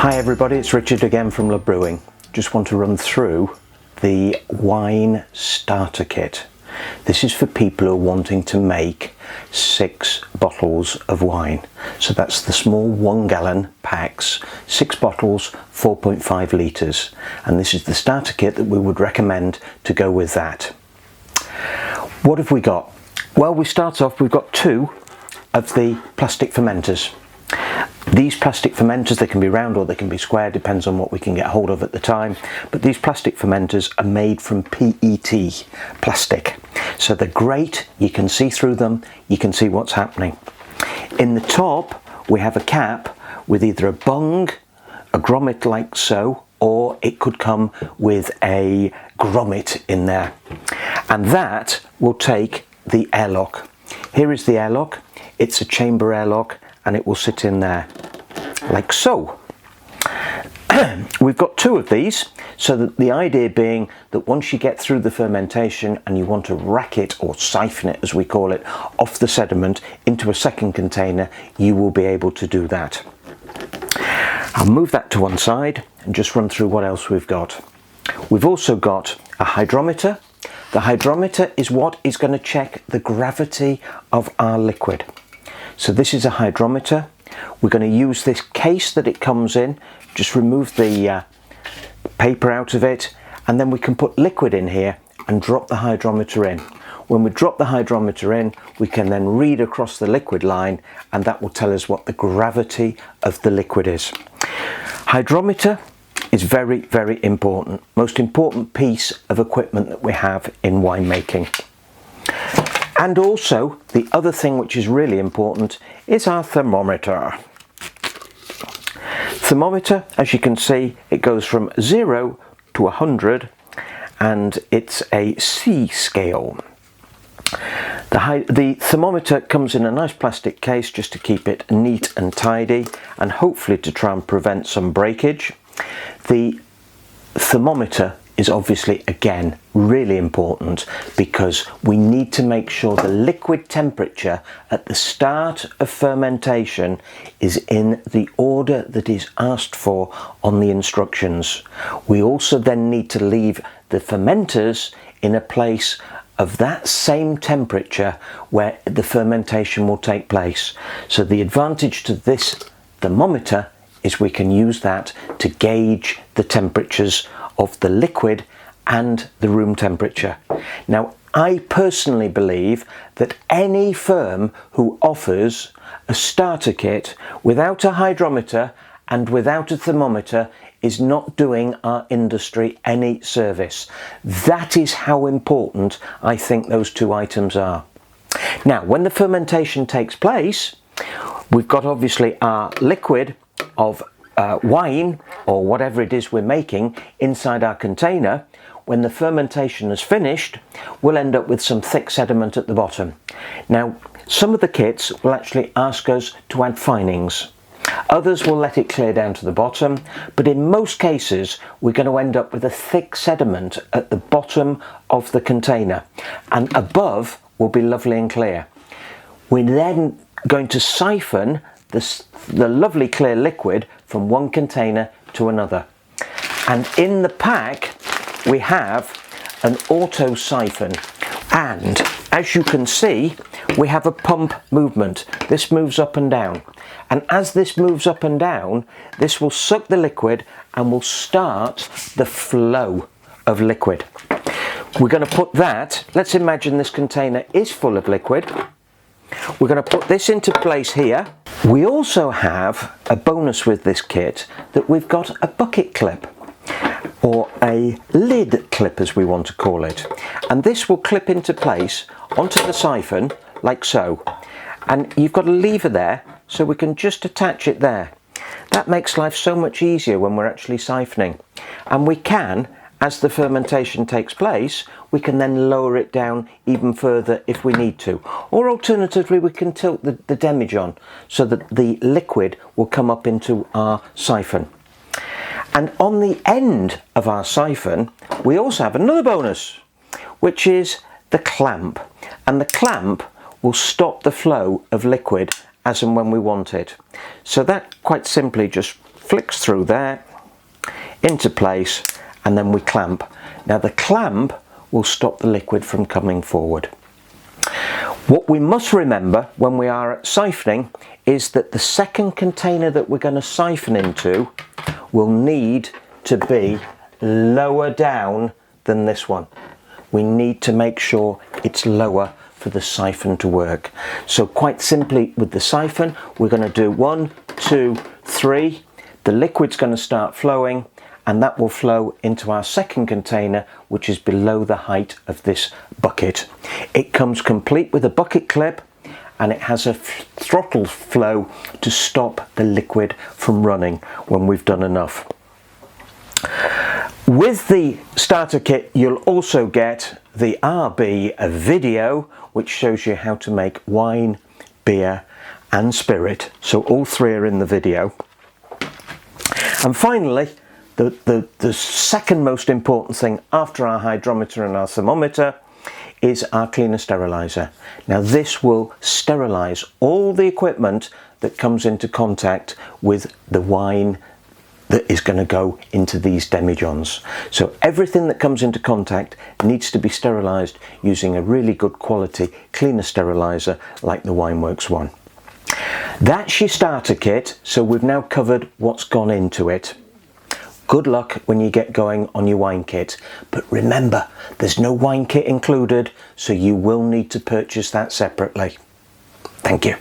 Hi everybody, it's Richard again from Brewing. Just want to run through the wine starter kit. This is for people who are wanting to make 6 bottles of wine. So that's the small 1 gallon packs, 6 bottles, 4.5 litres. And this is the starter kit that we would recommend to go with that. What have we got? Well, we start off, we've got 2 of the plastic fermenters. These plastic fermenters, they can be round or they can be square, depends on what we can get hold of at the time. But these plastic fermenters are made from PET plastic. So they're great, you can see through them, you can see what's happening. In the top, we have a cap with either a bung, a grommet like so, or it could come with a grommet in there. And that will take the airlock. Here is the airlock, it's a chamber airlock, and it will sit in there like so. We've got 2 of these, so that the idea being that once you get through the fermentation and you want to rack it or siphon it, as we call it, off the sediment into a second container, you will be able to do that. I'll move that to one side and just run through what else we've got. We've also got a hydrometer. The hydrometer is what is going to check the gravity of our liquid. So this is a hydrometer. We're going to use this case that it comes in, just remove the paper out of it, and then we can put liquid in here and drop the hydrometer in. When we drop the hydrometer in, we can then read across the liquid line, and that will tell us what the gravity of the liquid is. Hydrometer is very, very important. Most important piece of equipment that we have in winemaking. And also, the other thing which is really important is our thermometer. Thermometer, as you can see, it goes from 0 to 100, and it's a C scale. The thermometer comes in a nice plastic case just to keep it neat and tidy, and hopefully to try and prevent some breakage. The thermometer is obviously, again, really important because we need to make sure the liquid temperature at the start of fermentation is in the order that is asked for on the instructions. We also then need to leave the fermenters in a place of that same temperature where the fermentation will take place. So the advantage to this thermometer is we can use that to gauge the temperatures of the liquid and the room temperature. Now, I personally believe that any firm who offers a starter kit without a hydrometer and without a thermometer is not doing our industry any service. That is how important I think those 2 items are. Now, when the fermentation takes place, we've got obviously our liquid of wine or whatever it is we're making inside our container. When the fermentation is finished, we'll end up with some thick sediment at the bottom. Now, some of the kits will actually ask us to add finings. Others will let it clear down to the bottom, but in most cases we're going to end up with a thick sediment at the bottom of the container, and above will be lovely and clear. We're then going to siphon the lovely clear liquid from one container to another. And in the pack we have an auto siphon, and as you can see we have a pump movement. This moves up and down, and as this moves up and down, this will suck the liquid and will start the flow of liquid. We're going to put that, let's imagine this container is full of liquid. We're going to put this into place here. We also have a bonus with this kit, that we've got a bucket clip, or a lid clip as we want to call it. And this will clip into place onto the siphon like so. And you've got a lever there, so we can just attach it there. That makes life so much easier when we're actually siphoning. And we can, as the fermentation takes place, we can then lower it down even further if we need to. Or alternatively, we can tilt the demijohn so that the liquid will come up into our siphon. And on the end of our siphon, we also have another bonus, which is the clamp. And the clamp will stop the flow of liquid as and when we want it. So that quite simply just flicks through there, into place, and then we clamp. Now the clamp will stop the liquid from coming forward. What we must remember when we are at siphoning is that the second container that we're going to siphon into will need to be lower down than this one. We need to make sure it's lower for the siphon to work. So quite simply with the siphon, we're going to do 1, 2, 3. The liquid's going to start flowing, and that will flow into our second container, which is below the height of this bucket. It comes complete with a bucket clip, and it has a throttle flow to stop the liquid from running when we've done enough. With the starter kit, you'll also get the RB video, which shows you how to make wine, beer and spirit. So all three are in the video. And finally, the second most important thing after our hydrometer and our thermometer is our cleaner sterilizer. Now this will sterilize all the equipment that comes into contact with the wine that is going to go into these demijohns. So everything that comes into contact needs to be sterilized using a really good quality cleaner sterilizer like the Wineworks one. That's your starter kit, so we've now covered what's gone into it. Good luck when you get going on your wine kit, but remember there's no wine kit included, so you will need to purchase that separately. Thank you.